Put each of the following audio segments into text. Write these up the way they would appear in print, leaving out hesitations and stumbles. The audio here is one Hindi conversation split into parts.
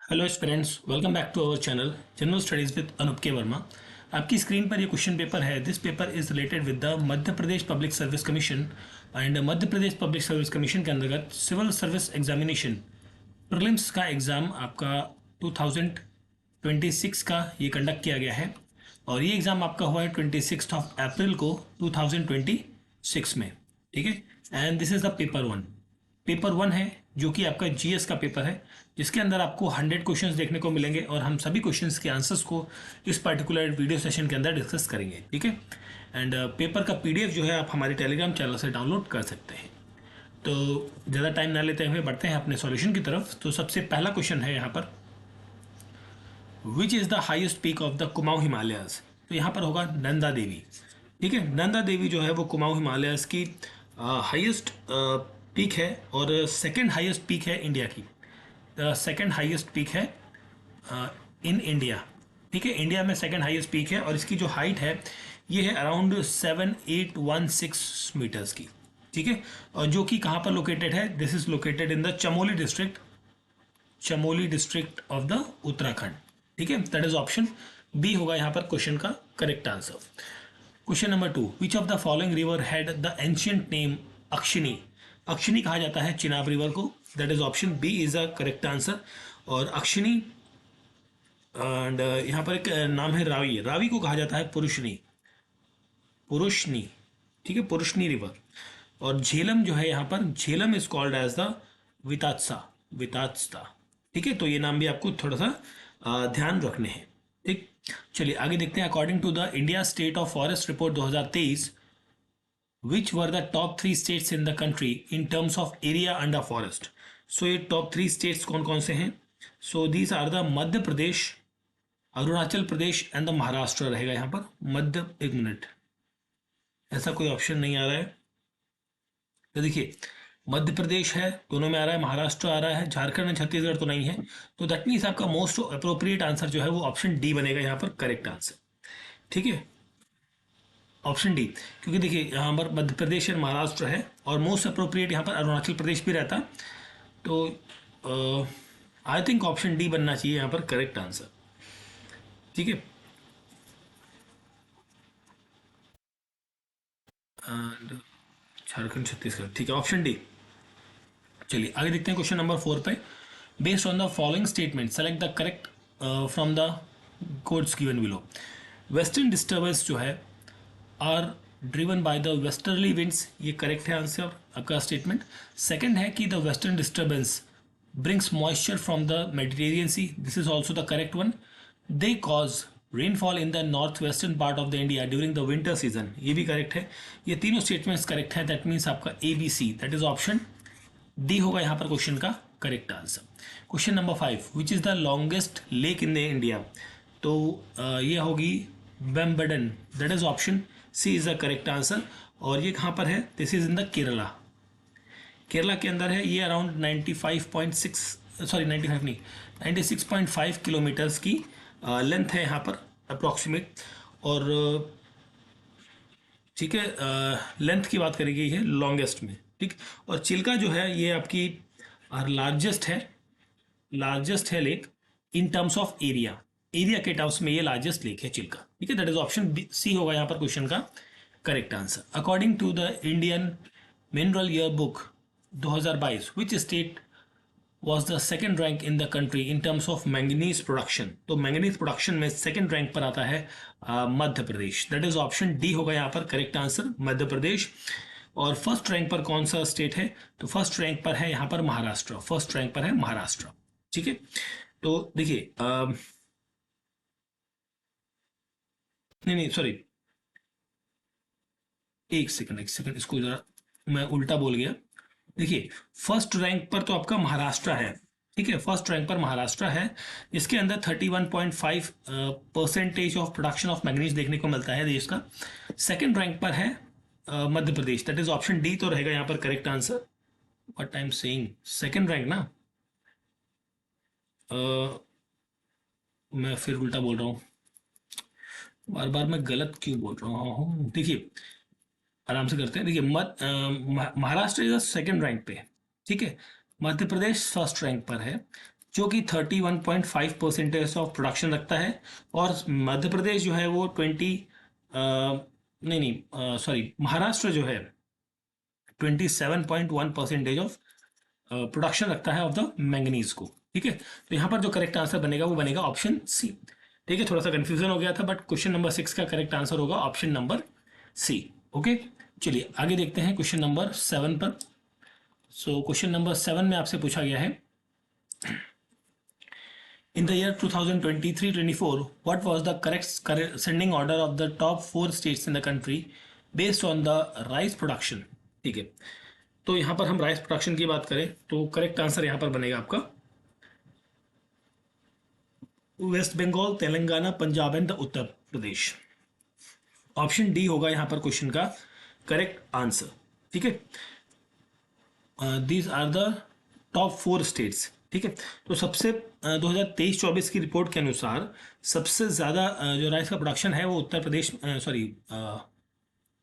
Hello students, welcome back to our channel general studies with Anup K Verma. आपकी स्क्रीन पर ये क्वेश्चन पेपर है। This paper is related with the Madhya Pradesh public service commission and Madhya Pradesh public service commission के अंतर्गत सिविल सर्विस एग्जामिनेशन प्रीलिम्स का एग्ज़ाम आपका 2026 का ये कंडक्ट किया गया है और ये एग्ज़ाम आपका हुआ है 26 ऑफ अप्रैल को 2026 में। ठीक है, and this is the paper one है जो कि आपका जीएस का पेपर है, जिसके अंदर आपको 100 क्वेश्चंस देखने को मिलेंगे और हम सभी क्वेश्चंस के आंसर्स को इस पर्टिकुलर वीडियो सेशन के अंदर डिस्कस करेंगे। ठीक है, एंड पेपर का पीडीएफ जो है आप हमारे टेलीग्राम चैनल से डाउनलोड कर सकते हैं। तो ज़्यादा टाइम ना लेते हुए बढ़ते हैं अपने सॉल्यूशन की तरफ। तो सबसे पहला क्वेश्चन है यहाँ पर, which is the highest peak of the Kumaon Himalayas. तो यहाँ पर होगा नंदा देवी। ठीक है, नंदा देवी जो है वो कुमाऊं हिमालयस की हाईएस्ट पीक है और सेकंड हाईएस्ट पीक है इंडिया की। सेकंड हाईएस्ट पीक है इन इंडिया। ठीक है, इंडिया में सेकंड हाईएस्ट पीक है और इसकी जो हाइट है ये है अराउंड 7816 मीटर्स की। ठीक है, और जो कि कहाँ पर लोकेटेड है, this is located in the Chamoli district of the Uttarakhand. ठीक है, दैट इज ऑप्शन बी होगा यहाँ पर क्वेश्चन का correct answer. Question number 2, which of the following river had the ancient name Akshini. Akshini कहा जाता है चिनाब रिवर को, that is option B is a correct answer. और अक्षिनी एंड यहाँ पर एक नाम है रावी, रावी को कहा जाता है पुरुषनी। ठीक है, पुरुषनी रिवर। और झेलम जो है यहाँ पर, Jhelum is called as the Vitasta. ठीक है, तो ये नाम भी आपको थोड़ा सा ध्यान रखने हैं। ठीक, चलिए आगे देखते हैं। According to the India state of forest report 2023, which were the top 3 states in the country in terms of area under forest। so ये top 3 states कौन कौन से हैं? so these are the Madhya Pradesh, Arunachal Pradesh and the Maharashtra रहेगा यहाँ पर। मध्य, एक मिनट, ऐसा कोई ऑप्शन नहीं आ रहा है। तो देखिए, मध्य प्रदेश है, दोनों में आ रहा है, महाराष्ट्र आ रहा है, झारखंड एंड छत्तीसगढ़ तो नहीं है। तो दैट मीन्स आपका मोस्ट अप्रोप्रिएट आंसर जो है वो ऑप्शन डी बनेगा यहाँ पर करेक्ट आंसर। ठीक है, ऑप्शन डी, क्योंकि देखिए यहाँ पर मध्य प्रदेश और महाराष्ट्र है और मोस्ट अप्रोप्रिएट यहाँ पर अरुणाचल प्रदेश भी रहता। तो आई थिंक ऑप्शन डी बनना चाहिए यहाँ पर करेक्ट आंसर। ठीक है, झारखंड छत्तीसगढ़, ठीक है, ऑप्शन डी। चलिए आगे देखते हैं क्वेश्चन नंबर 4 पे। Based on the following statement select the correct from the codes given below. Western disturbance जो है are driven by the westerly winds, ये करेक्ट है आंसर आपका स्टेटमेंट। सेकंड है कि the western disturbance brings moisture from the Mediterranean sea, this is also the correct one. They cause rainfall in the north western part of the India during the winter season, ये भी करेक्ट है। ये तीनों स्टेटमेंट्स करेक्ट है, दैट मीन्स आपका A B C, that is option D होगा यहाँ पर क्वेश्चन का correct answer. Question number 5, which is the longest lake in the India. तो ये होगी Vembanad, that is option C is the correct answer. और ये कहाँ पर है, this is in the Kerala, Kerala के अंदर है। ये अराउंड 96.5 किलोमीटर्स की लेंथ है यहाँ पर अप्रॉक्सीमेट। और ठीक है, लेंथ की बात करी गई है लॉन्गेस्ट में। ठीक, और चिल्का जो है ये आपकी लार्जेस्ट है lake in terms of area, area के टर्म्स में ये लार्जेस्ट लेक है चिल्का। ठीक है, दैट इज ऑप्शन सी होगा यहाँ पर क्वेश्चन का correct answer. According to the Indian mineral year book 2022, which state was the second rank in the country in terms of manganese production. तो मैंगनीज प्रोडक्शन में सेकेंड रैंक पर आता है Madhya Pradesh, that is option D होगा यहाँ पर करेक्ट आंसर, मध्य प्रदेश। और फर्स्ट रैंक पर कौन सा स्टेट है, तो फर्स्ट रैंक पर है यहाँ पर महाराष्ट्र, फर्स्ट रैंक पर है महाराष्ट्र। ठीक है, तो देखिए नहीं सॉरी, एक सेकंड इसको जरा मैं उल्टा बोल गया। देखिए, फर्स्ट रैंक पर तो आपका महाराष्ट्र है। ठीक है, फर्स्ट रैंक पर महाराष्ट्र है, इसके अंदर 31.5% ऑफ प्रोडक्शन ऑफ मैग्नीज देखने को मिलता है देश का। सेकंड रैंक पर है Madhya Pradesh, that is option D तो रहेगा यहाँ पर correct answer. What I am saying, second rank ना, मैं फिर उल्टा बोल रहा हूँ, बार बार मैं गलत क्यों बोल रहा हूँ। देखिए आराम से करते हैं। देखिए महाराष्ट्र इज सेकंड रैंक पे, ठीक है, मध्य प्रदेश फर्स्ट रैंक पर है, जो कि 31.5% ऑफ प्रोडक्शन रखता है, और मध्य प्रदेश जो है वो 20 नहीं नहीं सॉरी, महाराष्ट्र जो है 27.1% ऑफ प्रोडक्शन रखता है ऑफ द मैंगनीज को। ठीक है, तो यहाँ पर जो करेक्ट आंसर बनेगा वो बनेगा ऑप्शन सी। ठीक है, थोड़ा सा कंफ्यूजन हो गया था, बट क्वेश्चन नंबर 6 का करेक्ट आंसर होगा ऑप्शन नंबर सी। ओके, चलिए आगे देखते हैं क्वेश्चन नंबर 7 पर। सो क्वेश्चन नंबर 7 में आपसे पूछा गया है, in the year 2023-24, what was the correct sending order of the top 4 states in the country based on the rice production? ठीक है, तो यहाँ पर हम राइस प्रोडक्शन की बात करें तो करेक्ट आंसर यहाँ पर बनेगा आपका West Bengal, Telangana, Punjab and Uttar Pradesh. Option D होगा यहाँ पर क्वेश्चन का करेक्ट आंसर। ठीक है, these are the top 4 states. ठीक है, तो सबसे 2023-24 की रिपोर्ट के अनुसार सबसे ज़्यादा जो राइस का प्रोडक्शन है वो उत्तर प्रदेश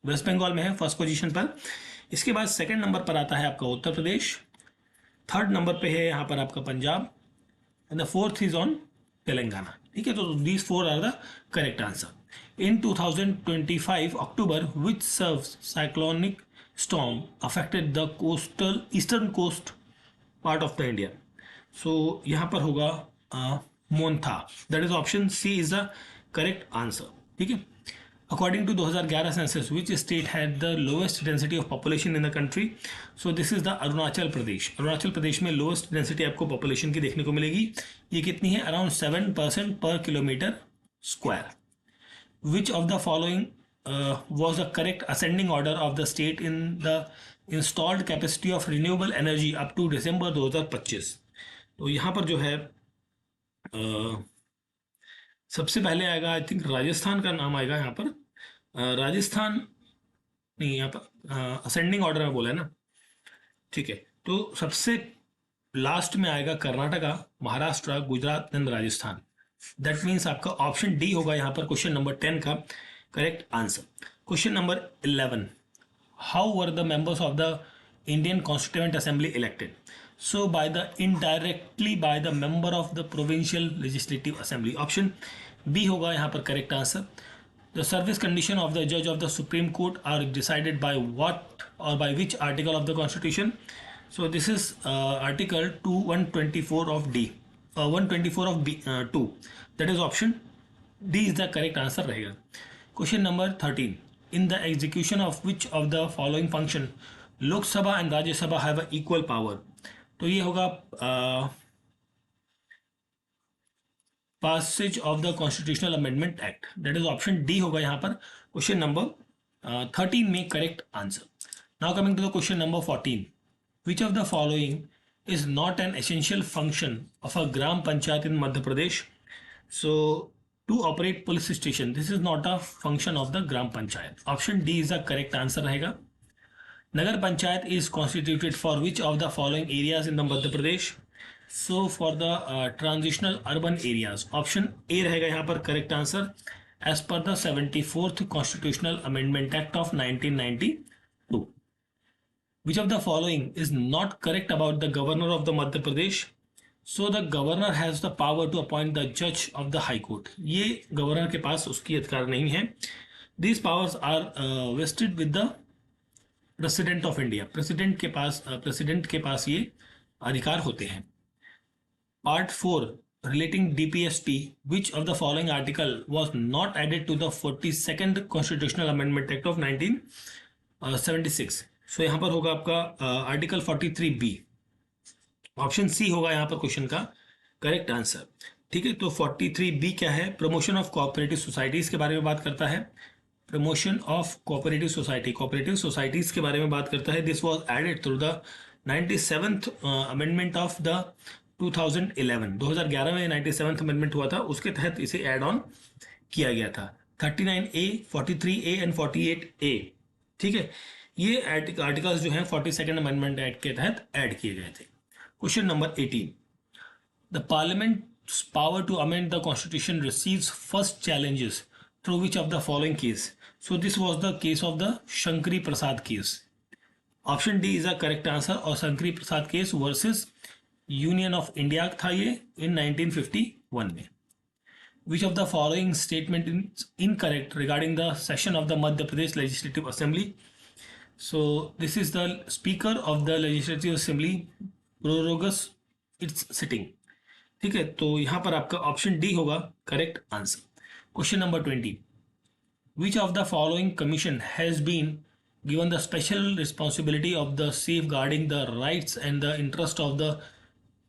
वेस्ट बंगाल में है फर्स्ट पोजीशन पर। इसके बाद सेकंड नंबर पर आता है आपका उत्तर प्रदेश, थर्ड नंबर पे है यहाँ पर आपका Punjab, and the fourth is on Telangana. ठीक है, तो these 4 are the correct answer. In 2025 October which serves cyclonic storm affected the coastal eastern coast part of the India. So यहाँ पर होगा मोन्था, that is option C is the correct answer. ठीक है, according to 2011 census which state had the lowest density of population in the country? So this is the Arunachal Pradesh. Arunachal Pradesh में लोएस्ट डेंसिटी आपको पॉपुलेशन की देखने को मिलेगी। ये कितनी है? अराउंड 7% पर kilometre square. Which of the following was the correct ascending order of the state in the installed capacity of renewable energy up to December 2025? तो यहाँ पर जो है सबसे पहले आएगा आई थिंक राजस्थान का नाम आएगा यहाँ पर। राजस्थान नहीं, यहाँ पर असेंडिंग ऑर्डर में बोला है ना। ठीक है, तो सबसे लास्ट में आएगा Karnataka, Maharashtra, Gujarat and Rajasthan. That means आपका ऑप्शन डी होगा यहाँ पर क्वेश्चन नंबर 10 का correct answer. Question number 11. How were the members of the Indian Constituent Assembly elected? So indirectly by the member of the Provincial Legislative Assembly. Option B होगा यहाँ पर correct answer. The service condition of the judge of the Supreme Court are decided by what or by which article of the Constitution? So this is article 124 of D, 124 of B 2. That is option D is the correct answer रहेगा। Question number 13. In the execution of which of the following function Lok Sabha and Rajya Sabha have a equal power? तो ये होगा passage of the Constitutional Amendment Act. That is option D होगा यहाँ पर क्वेश्चन नंबर 13 में correct answer. Now coming to the question number 14. Which of the following is not an essential function of a Gram Panchayat in Madhya Pradesh? So to operate police station, this is not a function of the Gram Panchayat. Option D is the correct answer रहेगा। Nagar Panchayat is constituted for which of the following areas in the Madhya Pradesh? So for the transitional urban areas. Option A रहेगा यहाँ पर correct answer as per the 74th Constitutional Amendment Act of 1992. Which of the following is not correct about the governor of the Madhya Pradesh? So the governor has the power to appoint the judge of the high court. ये गवर्नर के पास उसकी अधिकार नहीं है। These powers are vested with the president of India. President के पास ये अधिकार होते हैं। Part 4 relating DPSP, which of the following article was not added to the 42nd Constitutional Amendment Act of 1976? So यहाँ पर होगा आपका आर्टिकल 43B। ऑप्शन सी होगा यहाँ पर क्वेश्चन का करेक्ट आंसर। ठीक है, तो 43B क्या है? प्रमोशन ऑफ कोऑपरेटिव सोसाइटीज के बारे में बात करता है। प्रमोशन ऑफ कोऑपरेटिव सोसाइटीज के बारे में बात करता है। This was added through the 97th amendment of the 2011 में 97th अमेंडमेंट हुआ था, उसके तहत इसे एड ऑन किया गया था। 39A, 43A and 48A। ठीक है, ये आर्टिकल्स जो हैं 42nd अमेंडमेंट एक्ट के तहत ऐड किए गए थे। Question number 18. The Parliament's power to amend the Constitution receives first challenges through which of the following case? So this was the case of the Shankari Prasad case. Option D is the correct answer, और Shankari Prasad case versus union of India था ये इन 1951 में. Which of the following statement is incorrect regarding the session of the Madhya Pradesh Legislative Assembly? So this is the Speaker of the Legislative Assembly prorogues its sitting. ठीक है, तो यहाँ पर आपका ऑप्शन डी होगा correct answer. Question number 20. Which of the following commission has been given the special responsibility of the safeguarding the rights and the interest of the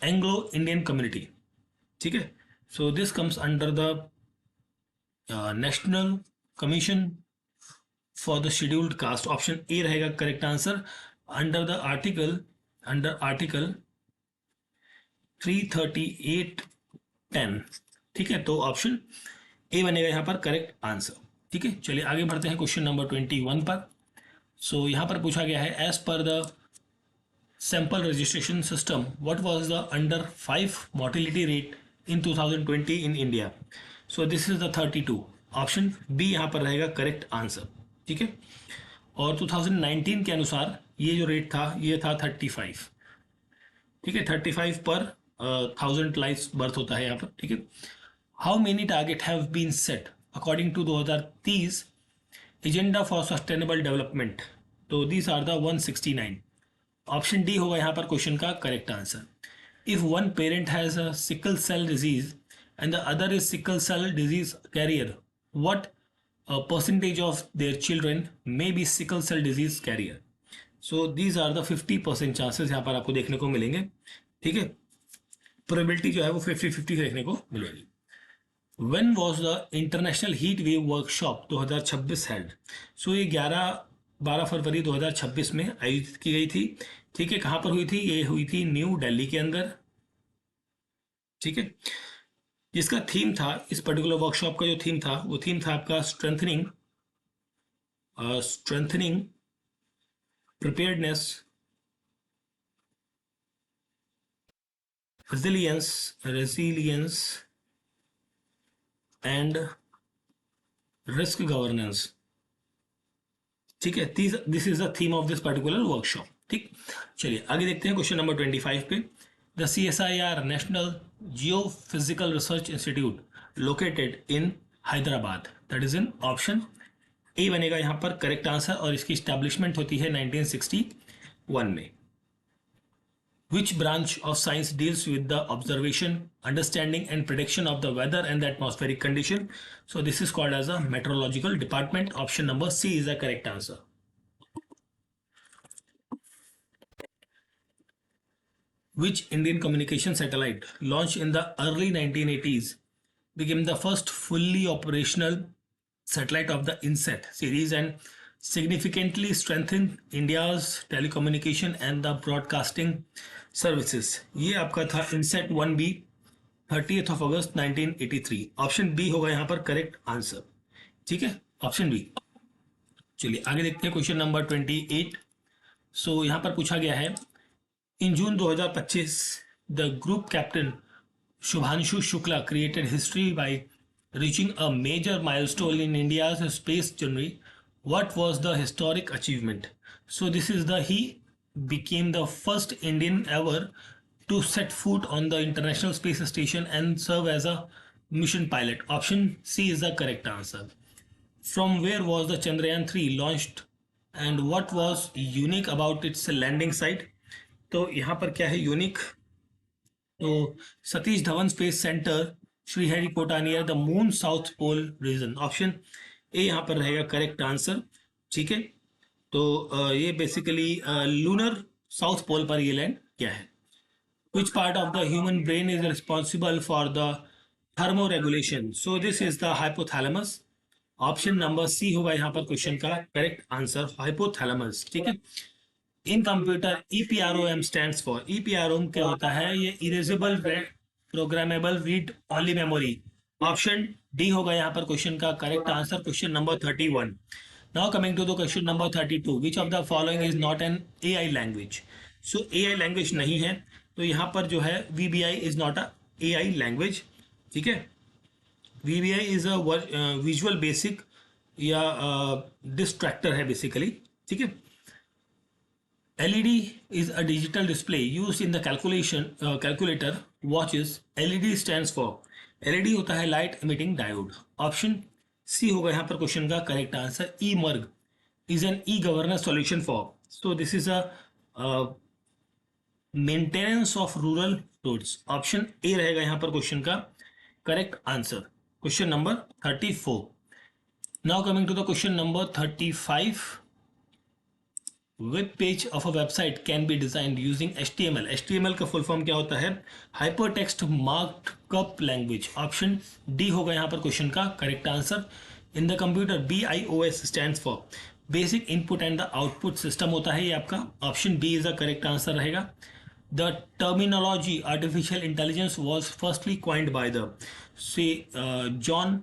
Anglo-Indian community? ठीक है, so this comes under the National Commission for the Scheduled Caste. Option A रहेगा करेक्ट आंसर. Under article 338(10). ठीक है, तो ऑप्शन ए बनेगा यहाँ पर करेक्ट आंसर. ठीक है, चलिए आगे बढ़ते हैं क्वेश्चन नंबर 21 पर. सो यहाँ पर पूछा गया है as per the sample registration system what was the under 5 mortality rate in 2020 in India. So this is the 32. Option B यहाँ पर रहेगा करेक्ट आंसर. ठीक है, और 2019 के अनुसार ये जो रेट था ये था 35. ठीक है, 35 पर 1000 लाइफ बर्थ होता है यहाँ पर. ठीक है, how many target have been set according to 2030 agenda for sustainable development. तो these are the 169. Option D होगा यहाँ पर क्वेश्चन का correct answer. If one parent has a sickle cell disease and the other is sickle cell disease carrier, what percentage of their children may be sickle cell disease carrier. So these are the 50% chances यहाँ पर आपको देखने को मिलेंगे. ठीक है, प्रोबेबिलिटी जो है वो 50-50 देखने को मिलेगी. When was the International Heat Wave Workshop 2026 held? So ये 12 फरवरी 2026 में आयोजित की गई थी. ठीक है, कहाँ पर हुई थी? ये हुई थी न्यू दिल्ली के अंदर. ठीक है, जिसका थीम था इस पर्टिकुलर वर्कशॉप का जो थीम था वो थीम था आपका strengthening preparedness, resilience and risk governance. ठीक है, this is the theme of this particular workshop. ठीक, चलिए आगे देखते हैं क्वेश्चन नंबर 25 पे. The CSIR National Geophysical Research Institute located in Hyderabad. That is in option A बनेगा यहाँ पर करेक्ट आंसर, और इसकी इस्टेब्लिशमेंट होती है 1961 में. Which branch of science deals with the observation, understanding and prediction of the weather and the atmospheric condition? So this is called as a meteorological department. Option number C is the correct answer. Which Indian communication satellite launched in the early 1980s became the first fully operational satellite of the INSAT series and significantly strengthened India's telecommunication and the broadcasting services? ये आपका था INSAT 1B 30th of August 1983. Option B होगा यहाँ पर करेक्ट आंसर. ठीक है, ऑप्शन बी. चलिए आगे देखते हैं क्वेश्चन नंबर 28. सो यहाँ पर पूछा गया है in June 2025 the group captain Shubhanshu Shukla created history by reaching a major milestone in India's space journey. What was the historic achievement? So this is he became the first Indian ever to set foot on the International Space Station and serve as a mission pilot. Option C is the correct answer. From where was the Chandrayaan 3 launched and what was unique about its landing site? तो यहाँ पर क्या है यूनिक? तो Satish Dhawan space centre Sriharikota near the moon south pole region. Option A यहाँ पर रहेगा करेक्ट आंसर. ठीक है, तो ये बेसिकली लूनर साउथ पोल पर ये लैंड किया है. Which part of the human brain is responsible for the thermoregulation? So this is the hypothalamus. Option number C होगा यहाँ पर क्वेश्चन का करेक्ट आंसर, हाइपोथैलेमस. ठीक है, in computer EPROM stands for. EPROM क्या होता है? ये erasable programmable read only memory. Option D होगा यहाँ पर क्वेश्चन का correct answer. Question number 31. Now coming to the question number 32. Which of the following is not an AI language? So AI language नहीं है, तो यहाँ पर जो है VBI is not a AI language. ठीक है, VBI is a visual basic या डिस्ट्रैक्टर है बेसिकली. ठीक है, LED is a digital display used in the calculator watches. LED stands for, LED होता है light emitting diode. Option C होगा यहाँ पर क्वेश्चन का correct answer. eMerge is an e-governance solution for, so this is a maintenance of rural roads. Option A रहेगा यहाँ पर क्वेश्चन का correct answer. Question number 34. Now coming to the question number 35. Web page of a website can be designed using HTML. HTML का फुल फॉर्म क्या होता है? Hypertext markup language. Option D होगा यहाँ पर क्वेश्चन का correct answer. In the computer BIOS stands for basic input and the output system होता है ये आपका. Option B is the correct answer रहेगा. The terminology artificial intelligence was firstly coined by the John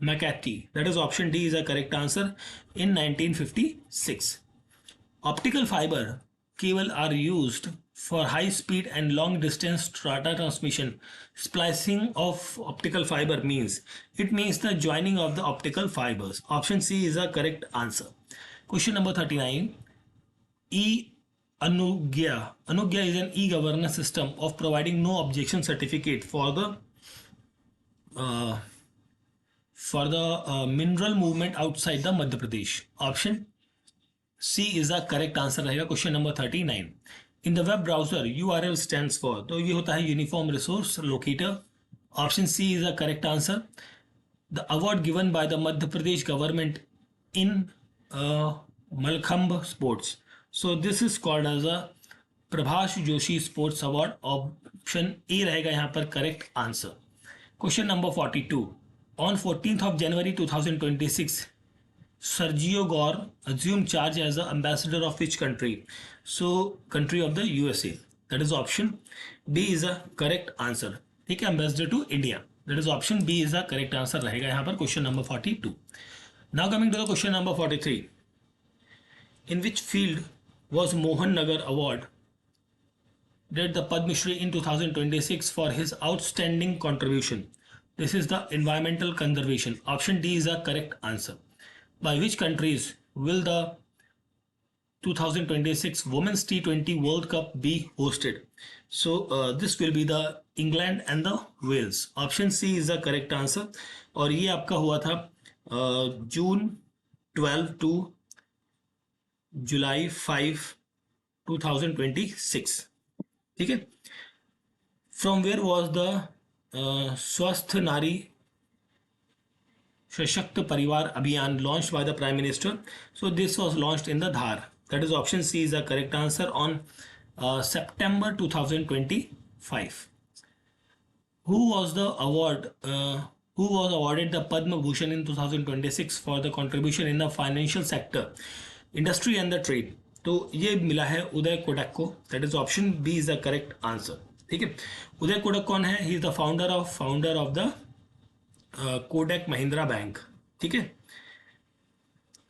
McAtee. That is option D is a correct answer in 1956. Optical fiber cable are used for high speed and long distance data transmission. Splicing of optical fiber means the joining of the optical fibers. Option C is a correct answer. Question number 39. Anugya is an e-governance system of providing no objection certificate for the mineral movement outside the Madhya Pradesh. Option C is the correct answer रहेगा. Question number 39. In the web browser URL stands for, तो ये होता है Uniform Resource Locator. Option C is the correct answer. The award given by the Madhya Pradesh government in Malkhambh sports. So this is called as a Prabhash Joshi sports award. Option A रहेगा यहाँ पर correct answer. Question number 42. On 14th of January 2026 Sergio Gore assumed charge as the ambassador of which country? So country of the USA. That is option B is a correct answer. ठीक है, ambassador to India. That is option B is a correct answer रहेगा यहाँ पर question number 42. Now coming to the question number 43. In which field was Mohan Nagar Award did the Padma Shri in 2026 for his outstanding contribution? This is the environmental conservation. Option D is a correct answer. By which countries will the 2026 Women's T20 World Cup be hosted? So this will be the England and the Wales. Option C is the correct answer. और ये आपका हुआ था June 12 to July 5, 2026. ठीक है. From where was the स्वस्थ नारी सशक्त परिवार अभियान launched by the Prime Minister? So this was launched in the Dhar. That is option C is the correct answer on September 2025. Who was awarded the Padma Bhushan in 2026 for the contribution in the financial sector, industry and the trade? तो ये मिला है उदय कोटक को. That is option B is the correct answer. ठीक है. उदय कोटक कौन है? He is the founder of the Kotak Mahindra bank. ठीक है.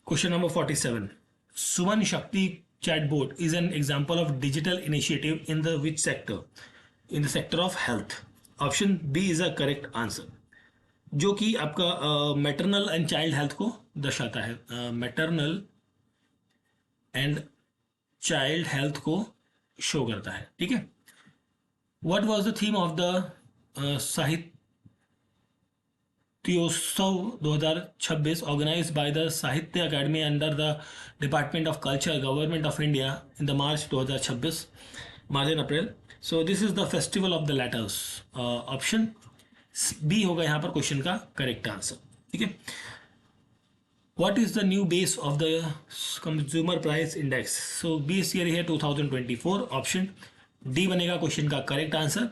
Question number 47. Suman Shakti chatbot is an example of digital initiative in the which sector? In the sector of health. Option B is the correct answer. जो कि आपका मैटरनल एंड चाइल्ड हेल्थ को दर्शाता है. मैटरनल एंड चाइल्ड हेल्थ को शो करता है. ठीक है. What was the theme of the Sahityotsav 2026 organised by the Sahitya Akademi under the department of culture government of India in the March 2026 March and April? So this is the festival of the letters. Option B होगा यहाँ पर क्वेश्चन का करेक्ट आंसर. ठीक है. What is the new base of the consumer price index? So base year है 2024. Option D बनेगा क्वेश्चन का correct answer.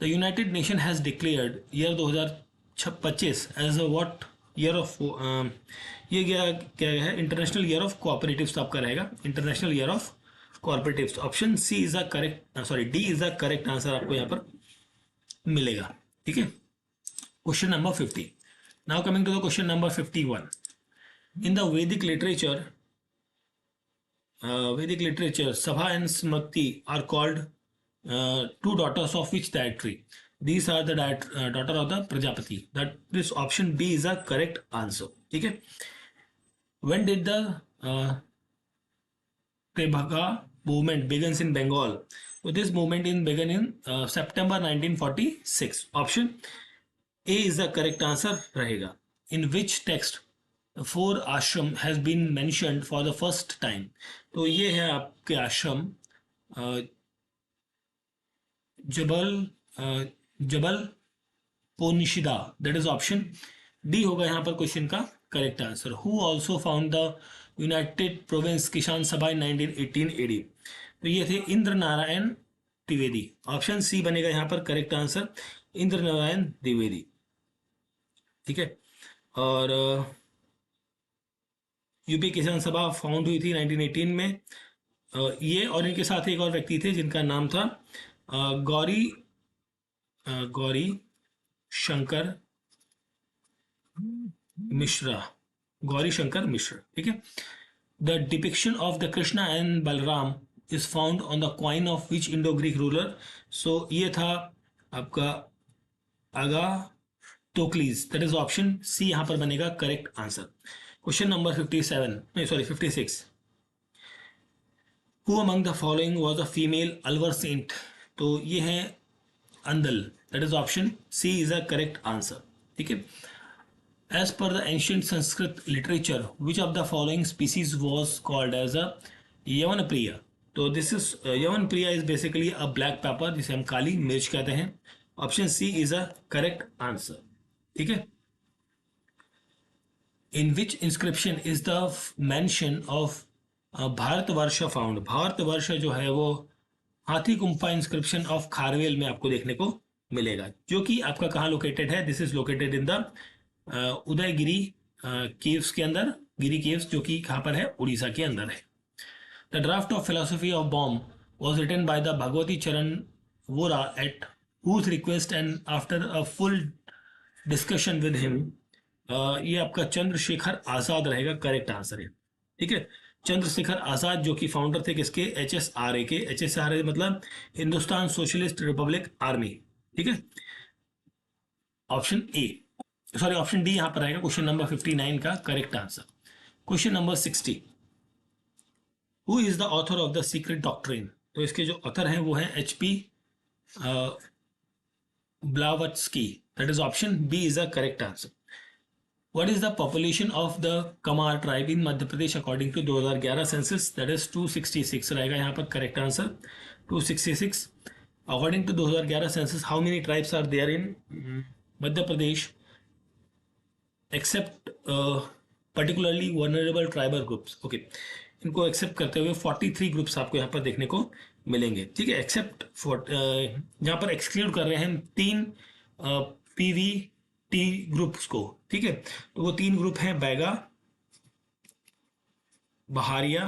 The United Nation has declared year 2025 as a what year of ये क्या है? इंटरनेशनल ईयर ऑफ कोऑपरेटिव्स आपका रहेगा. International year of cooperatives. Option C is the correct, sorry D is the correct answer आपको यहाँ पर मिलेगा. ठीक है. Question number 50. Now coming to the question number 51. In the Vedic literature, Sabha and Smriti are called two daughters of which dietary? These are the daughter of the Prajapati. That this option B is a correct answer. ठीक है. When did the Tebhaga movement begins in Bengal. So this movement in began in September 1946. Option A is the correct answer रहेगा. In which text four ashram has been mentioned for the first time? तो ये है आपके आश्रम जबल पोनिशिदा. दैट इज ऑप्शन डी होगा यहाँ पर क्वेश्चन का correct answer. Who also found the United province किसान सभा इन 1918 एडी. तो ये थे इंद्र नारायण द्विवेदी. ऑप्शन सी बनेगा यहाँ पर करेक्ट आंसर, इंद्र नारायण द्विवेदी. ठीक है. और यूपी किसान सभा फाउंड हुई थी 1918 में. ये और इनके साथ एक और व्यक्ति थे जिनका नाम था गौरी शंकर मिश्रा. गौरी शंकर मिश्रा. ठीक है. The depiction of the Krishna and Balram is found on the coin of which Indo Greek ruler. So ये था आपका Agathocles. That is option C यहां पर बनेगा correct answer. Question number 56. Who among the following was a female Alvar saint? तो ये है Andal. That is option C is a correct answer. ठीक है. As per the ancient Sanskrit literature, which of the following species was called as a Yavanpriya? तो this is Yavanpriya is basically a black pepper जिसे हम काली मिर्च कहते हैं. Option C is a correct answer. ठीक है. In which inscription is the mention of Bharatvarsh found? Bharatvarsh जो है वो हाथी गुम्फा इंस्क्रिप्शन ऑफ खारवेल में आपको देखने को मिलेगा, जो कि आपका कहाँ लोकेटेड है? This is located in the Udayagiri caves के अंदर. गिरी केव्स जो कि कहाँ पर है? उड़ीसा के अंदर है. The draft of philosophy of bomb was written by the Bhagwati Charan Vohra at whose request and after a full discussion with him. ये आपका चंद्रशेखर आजाद रहेगा. करेक्ट आंसर है. ठीक है. चंद्रशेखर आजाद जो कि फाउंडर थे किसके? HSRA के. HSRA मतलब हिंदुस्तान सोशलिस्ट रिपब्लिक आर्मी. ठीक है. Option A sorry option D यहां पर आएगा क्वेश्चन नंबर 59 का correct answer. Question number 60. Who is the author of the secret doctrine? तो इसके जो ऑथर हैं वो हैं HP Blavatsky. That is option B is the correct answer. What is the population of the Kamar tribe in Madhya Pradesh according to 2011 census? That is 266 रहेगा यहाँ पर correct answer. 266. According to 2011 census, how many tribes are there in Madhya Pradesh except particularly vulnerable tribal groups? Okay. इनको एक्सेप्ट करते हुए 43 ग्रुप्स आपको यहाँ पर देखने को मिलेंगे. ठीक है. एक्सेप्ट यहाँ पर एक्सक्लूड कर रहे हैं 3 PVT ग्रुप्स को. ठीक है. तो वो 3 ग्रुप हैं बैगा, बहारिया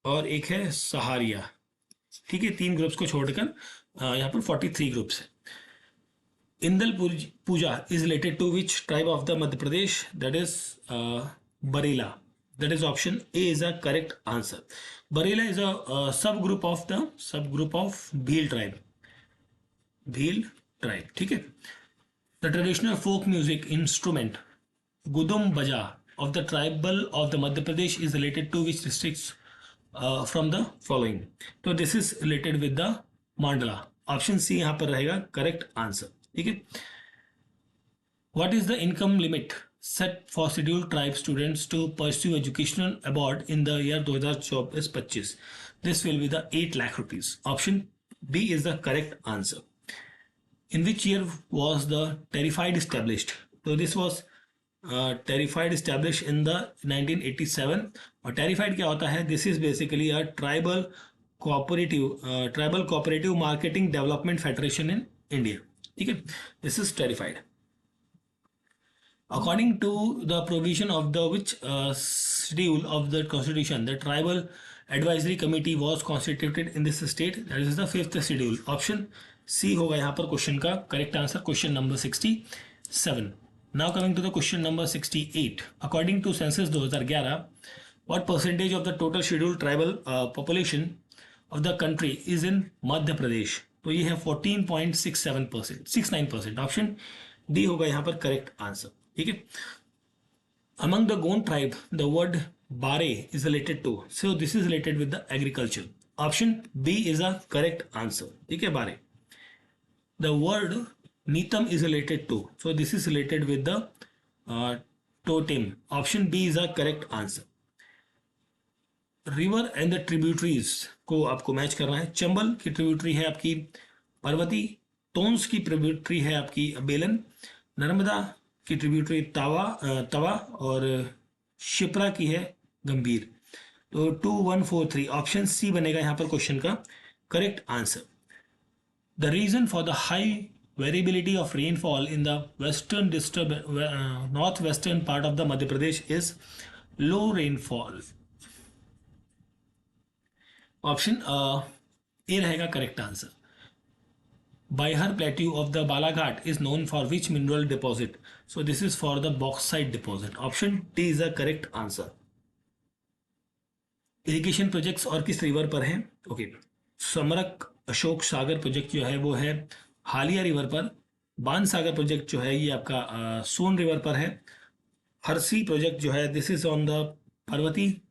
और एक है सहारिया. ठीक है. 3 ग्रुप्स को छोड़कर यहाँ पर 43 ग्रुप्स हैं. Indal Puja is related to which tribe of the Madhya Pradesh? That is Barela. That is option A is a correct answer. Barela is a sub group of Bhil tribe. Bhil tribe. ठीक है. The traditional folk music instrument Gudum Baja of the tribal of the Madhya Pradesh is related to which districts from the following? So this is related with the Mandala. Option C यहाँ पर रहेगा correct answer. ठीक है. What is the income limit set for scheduled tribe students to pursue educational abroad in the year 2024-25? This will be the 8 lakh rupees. Option B is the correct answer. In which year was the Terrified established? So this was Terrified established in the 1987. और Terrified क्या होता है? This is basically a tribal cooperative marketing development federation in India. ठीक है. This is Terrified. According to the provision of the which schedule of the constitution, the tribal advisory committee was constituted in this state? That is the 5th schedule. Option सी होगा यहाँ पर क्वेश्चन का correct answer. Question number 67. Now coming to the question number 68. According to census 2011, what percentage of the total scheduled tribal population of the country is in Madhya Pradesh? तो ये है 14.67%, 69%. ऑप्शन डी होगा यहाँ पर करेक्ट आंसर. ठीक है. Among the Gond tribe the word Bare is related to? So this is related with the agriculture. Option B is a correct answer. ठीक है. 12. The word Neetam is related to. So this is related with the totem. Option B is a correct answer. River and the tributaries को आपको मैच करना है. चंबल की ट्रिब्यूटरी है आपकी पार्वती. टोन्स की ट्रिब्यूटरी है आपकी बेलन. नर्मदा की ट्रिब्यूटरी तवा और शिप्रा की है गंभीर. तो 2143 ऑप्शन सी बनेगा यहाँ पर क्वेश्चन का correct answer. The reason for the high variability of rainfall in the northwestern part of the Madhya Pradesh is low rainfall. Option A रहेगा correct answer. Baihar plateau of the Balaghat is known for which mineral deposit. So this is for the bauxite deposit. Option D is a correct answer. Irrigation projects और किस रिवर पर हैं? ओके. समरक अशोक सागर प्रोजेक्ट जो है वो है हालिया रिवर पर. बान सागर प्रोजेक्ट जो है ये आपका सोन रिवर पर है. हरसी प्रोजेक्ट जो है this is on the Parvati.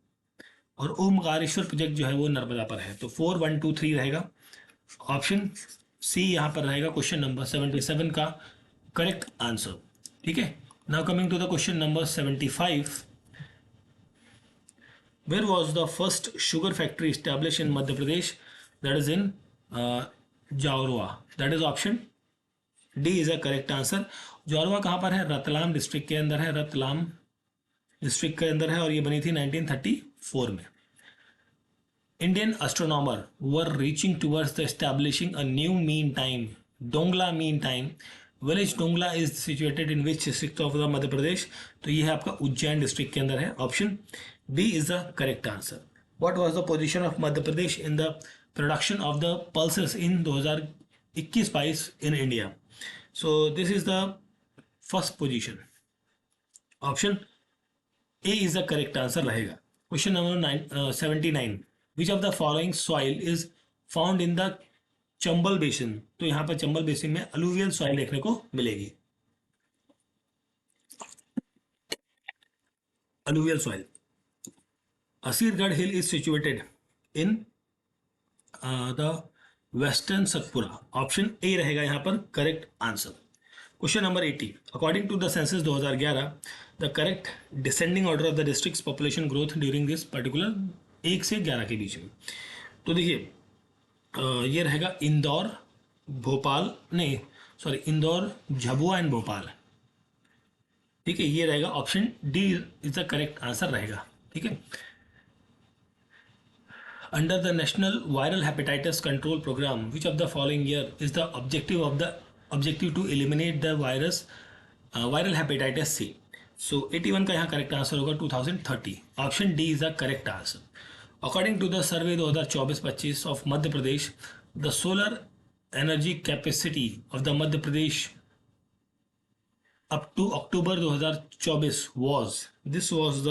और ओमकारेश्वर प्रोजेक्ट जो है वो नर्मदा पर है. तो 4123 रहेगा. ऑप्शन सी यहाँ पर रहेगा क्वेश्चन नंबर 77 का करेक्ट आंसर. ठीक है. Now coming to the question number 75. Where was the first sugar factory establish in Madhya Pradesh? That is in Jaora. That is option D is a correct answer. Jaora कहाँ पर है? रतलाम डिस्ट्रिक्ट के अंदर है. रतलाम डिस्ट्रिक्ट के अंदर है और ये बनी थी 1934 में. Indian astronomer were reaching towards the establishing a new mean time, Dongla mean time. Village Dongla is situated in which district of the Madhya Pradesh? तो ये है आपका उज्जैन डिस्ट्रिक्ट के अंदर है. Option B is the correct answer. What was the position of Madhya Pradesh in the production of the pulses in 2021-22 in India? So this is the first position. Option A is the correct answer रहेगा. Question number 79. Which of the following soil is found in the Chambal basin? तो यहां पर चंबल बेसिन में अलुवियल सॉइल देखने को मिलेगी. Alluvial soil. Asirgarh hill is situated in the western Satpura. Option A रहेगा यहां पर correct answer. Question number 80. According to the census 2011 the correct descending order of the districts population growth during this particular 1 से 11 के बीच में. तो देखिए ये रहेगा इंदौर भोपाल नहीं सॉरी इंदौर झाबुआ एंड भोपाल. ठीक है. ये रहेगा option D is the correct answer रहेगा. ठीक है. Under the national viral hepatitis control programme which of the following year is the objective to eliminate the viral hepatitis C. So 81 का यहाँ करेक्ट आंसर होगा 2030. Option D is the correct answer. According to the survey 2024-25 of Madhya Pradesh the solar energy capacity of the Madhya Pradesh up to October 2024 was this was the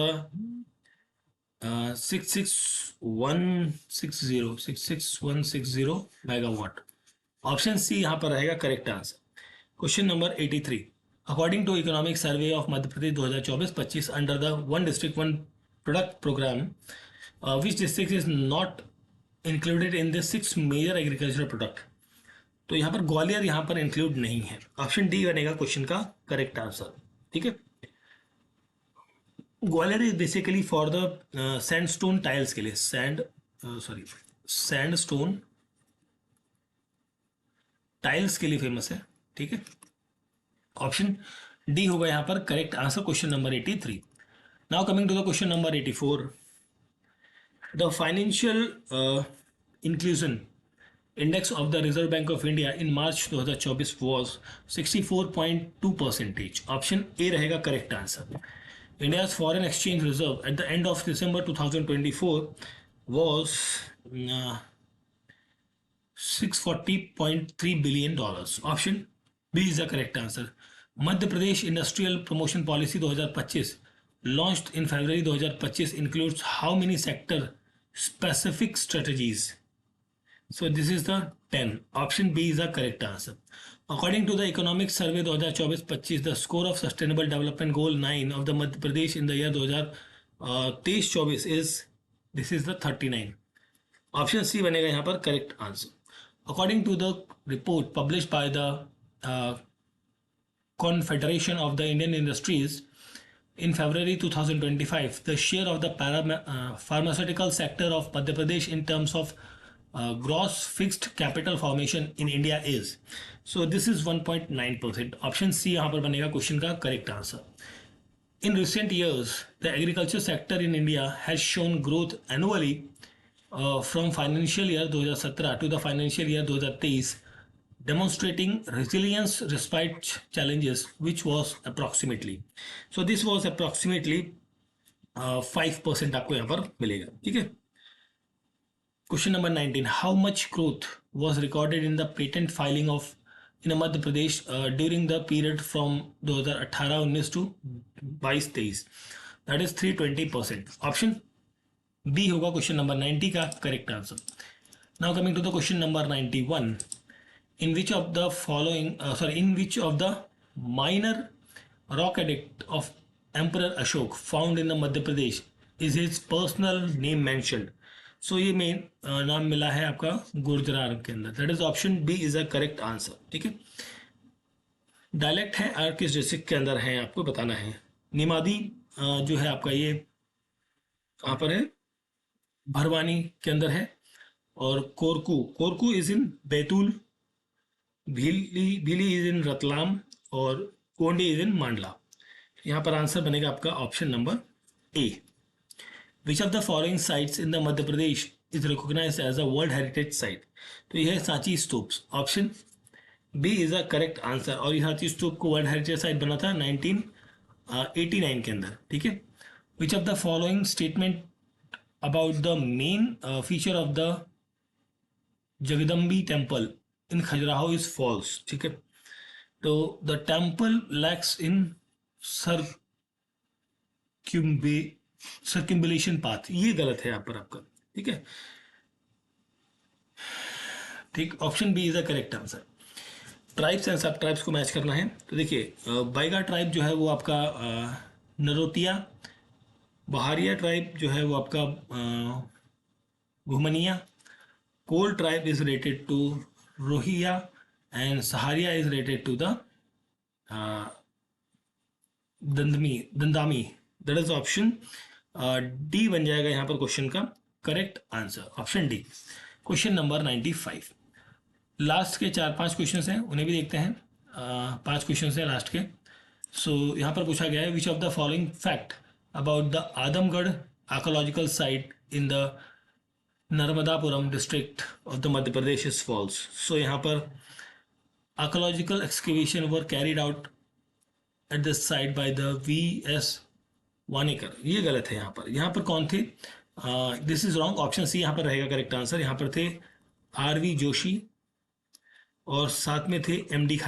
66160 megawatt. Option C यहाँ पर रहेगा correct answer. Question number 83. According to economic survey of Madhya Pradesh 2024-25 under the one district one product programme which district is not included in the 6 major agricultural product? तो यहाँ पर ग्वालियर यहाँ पर इंक्लूड नहीं है. ऑप्शन डी बनेगा क्वेश्चन का करेक्ट आंसर. ठीक है. Gwalior is basically for the sandstone tiles के लिए. सैंडस्टोन टाइल्स के लिए फेमस है. ठीक है. ऑप्शन डी होगा यहाँ पर correct answer. Question number 83. Now coming to the question number 84. The financial inclusion index of the Reserve Bank of India in March 2024 was 64.2%. Option A रहेगा correct answer. India's foreign exchange reserve at the end of December 2024 was $640.3 billion. Option B is the correct answer. Madhya Pradesh industrial promotion policy 2025 launched in February 2025 includes how many sector specific strategies? So this is the 10. Option B is the correct answer. According to the economic survey 2024-25 the score of sustainable development goal 9 of the Madhya Pradesh in the year 2023-24 is this is the 39. Option C बनेगा यहाँ पर correct answer. According to the report publish by the confederation of the Indian industries in February 2025, the share of the pharmaceutical sector of Madhya Pradesh in terms of gross fixed capital formation in India is. So this is 1.9%. Option C यहाँ पर बनेगा क्वेश्चन का correct answer. In recent years, the agriculture sector in India has shown growth annually from financial year 2017 to the financial year 2023, demonstrating resilience despite challenges, which was approximately. So this was approximately 5% आपको यहाँ पर मिलेगा। ठीक है। Question number 19. How much growth was recorded in the patent filing of in Madhya Pradesh during the period from 2018-19 to 22-23? That is 320%. Option B होगा क्वेश्चन नंबर 90 का correct answer. Now coming to the question number 91. In which of the following in which of the minor rock edict of Emperor Ashok found in the Madhya Pradesh is his personal name mentioned? So ये मेन नाम मिला है आपका गुर्जरार के अंदर। That is option B is a correct answer. ठीक है। डायलेक्ट है और किस डिस्ट्रिक्ट के अंदर है आपको बताना है। निमादी जो है आपका ये कहाँ पर है, भरवानी के अंदर है। और Korku is in Betul, Bhili is in Ratlam और कोंडी इज इन मांडला। यहाँ पर आंसर बनेगा आपका option number A. Which of the following sites in the Madhya Pradesh is recognised as a world heritage site? तो यह है Sanchi stupas. Option B is a correct answer. और ये सांची स्तूप को वर्ल्ड हेरिटेज साइट बना था 1989 के अंदर। ठीक है। Which of the following statement about the main feature of the Jagdambi temple in Khajuraho is false? ठीक है। तो the temple lacks in circumambulation path, ये गलत है यहाँ पर आपका। ठीक है। ठीक, option B is a correct answer. Tribes and sub tribes को मैच करना है। तो देखिए बाइगा ट्राइब जो है वो आपका नरोतिया, बहारिया ट्राइब जो है वो आपका Ghumaniya, Kol tribe is related to Rohiya and Saharia is related to the Dandami. That is option D बन जाएगा यहाँ पर क्वेश्चन का correct answer, option D. Question number 95। Last के 4-5 क्वेश्चंस हैं, उन्हें भी देखते हैं। 5 क्वेश्चंस हैं लास्ट के। सो यहाँ पर पूछा गया है which of the following fact about the Adamgarh archaeological site in the Narmadapuram district of the Madhya Pradesh is false? So यहाँ पर archaeological excavation were carried out at the site by the V.S. Vanekar. ये गलत है यहाँ पर। यहाँ पर कौन थे? This is wrong. Option C यहाँ पर रहेगा करेक्ट आंसर। यहाँ पर थे R.V. जोशी और साथ में थे MD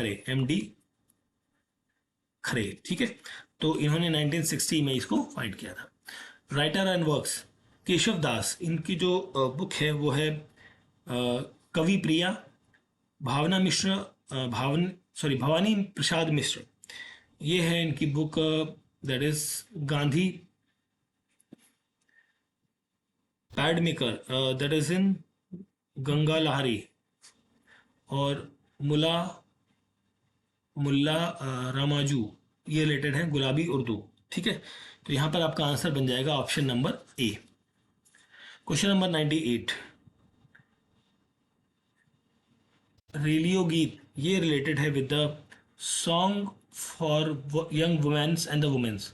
खरे। ठीक है। तो इन्होंने 1960 में इसको फाइंड किया था। राइटर एंड वर्क्स, केशव दास, इनकी जो बुक है वो है कवि प्रिया, भवानी प्रसाद मिश्र, ये है इनकी book. That is Gandhi Padmakar, that is in Ganga Lahari, और मुल्ला रामाजू, ये रिलेटेड है गुलाबी उर्दू। ठीक है। तो यहाँ पर आपका आंसर बन जाएगा option number A. Question number 98। Reliyo गीत, ये रिलेटेड है with the song for young womens and the womens.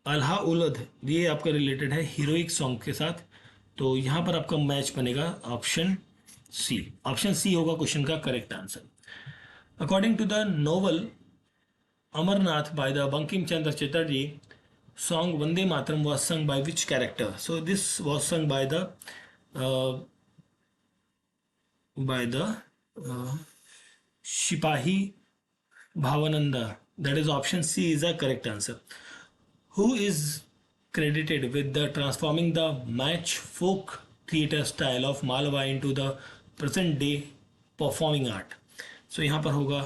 Alha उलद, ये आपका रिलेटेड है हीरोइक सॉन्ग के साथ। तो यहाँ पर आपका मैच बनेगा ऑप्शन सी। ऑप्शन सी होगा क्वेश्चन का correct answer. According to the novel Amarnath by the Bankim Chandra Chatterjee, song Vande Mataram was sung by which character? So this was sung by the Shipahi Bhavananda. That is option C is the correct answer. Who is credited with the transforming the match folk theatre style of Malwa into the present day performing art? So यहाँ पर होगा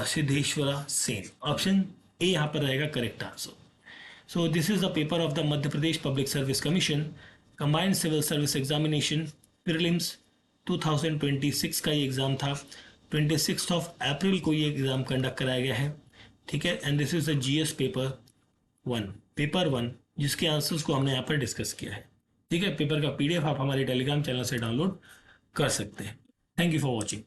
सिद्धेश्वरा सेन। ऑप्शन ए यहाँ पर रहेगा correct answer. So this is the paper of the Madhya Pradesh Public Service Commission, combined civil service examination prelims 2026 का ये एग्ज़ाम था। 26 अप्रैल को ये एग्ज़ाम कंडक्ट कराया गया है, ठीक है। And this is the GS paper one जिसके आंसर्स को हमने यहाँ पर डिस्कस किया है, ठीक है। पेपर का पीडीएफ आप हमारे टेलीग्राम चैनल से डाउनलोड कर सकते हैं। Thank you for watching.